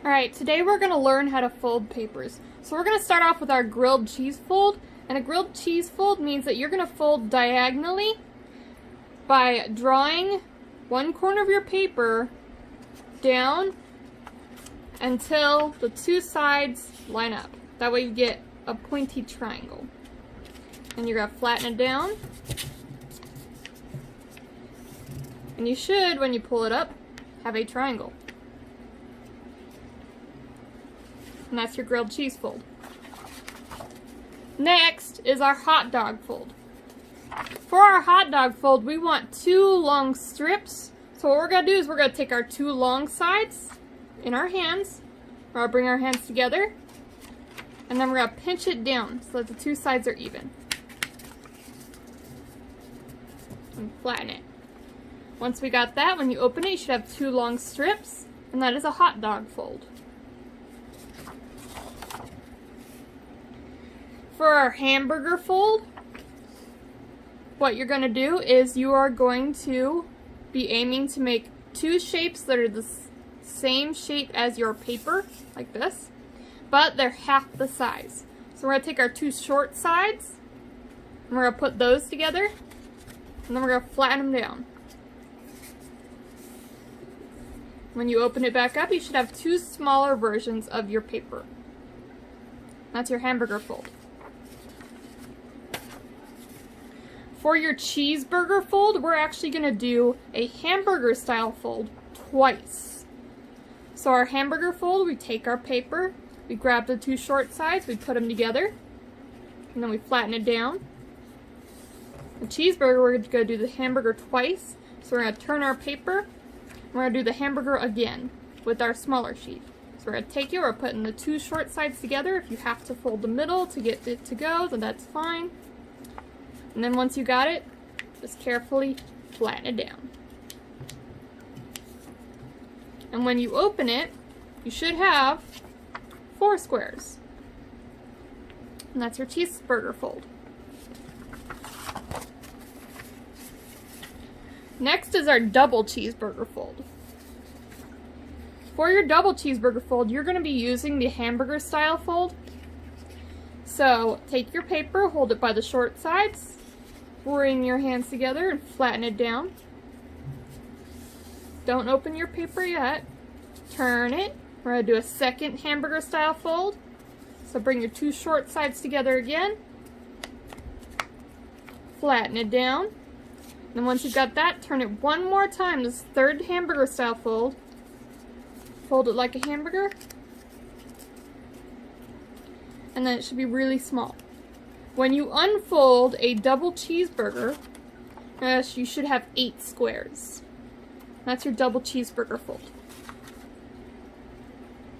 Alright, today we're going to learn how to fold papers. So we're going to start off with our grilled cheese fold. And a grilled cheese fold means that you're going to fold diagonally by drawing one corner of your paper down until the two sides line up. That way you get a pointy triangle. And you're going to flatten it down. And you should, when you pull it up, have a triangle. And that's your grilled cheese fold. Next is our hot dog fold. For our hot dog fold, we want two long strips. So what we're going to do is we're going to take our two long sides in our hands. We're going to bring our hands together. And then we're going to pinch it down so that the two sides are even. And flatten it. Once we got that, when you open it, you should have two long strips. And that is a hot dog fold. For our hamburger fold, what you're going to do is you are going to be aiming to make two shapes that are the same shape as your paper, like this, but they're half the size. So we're going to take our two short sides, and we're going to put those together, and then we're going to flatten them down. When you open it back up, you should have two smaller versions of your paper. That's your hamburger fold. For your cheeseburger fold, we're actually going to do a hamburger style fold twice. So our hamburger fold, we take our paper, we grab the two short sides, we put them together, and then we flatten it down. The cheeseburger, we're going to do the hamburger twice. So we're going to turn our paper, and we're going to do the hamburger again with our smaller sheet. So we're going to take it, we're putting the two short sides together. If you have to fold the middle to get it to go, then that's fine. And then once you got it, just carefully flatten it down. And when you open it, you should have 4 squares. And that's your cheeseburger fold. Next is our double cheeseburger fold. For your double cheeseburger fold, you're going to be using the hamburger style fold. So take your paper, hold it by the short sides, bring your hands together and flatten it down. Don't open your paper yet. Turn it. We're going to do a second hamburger style fold. So bring your two short sides together again. Flatten it down. And once you've got that, turn it one more time. This third hamburger style fold. Fold it like a hamburger. And then it should be really small. When you unfold a double cheeseburger, you should have 8 squares. That's your double cheeseburger fold.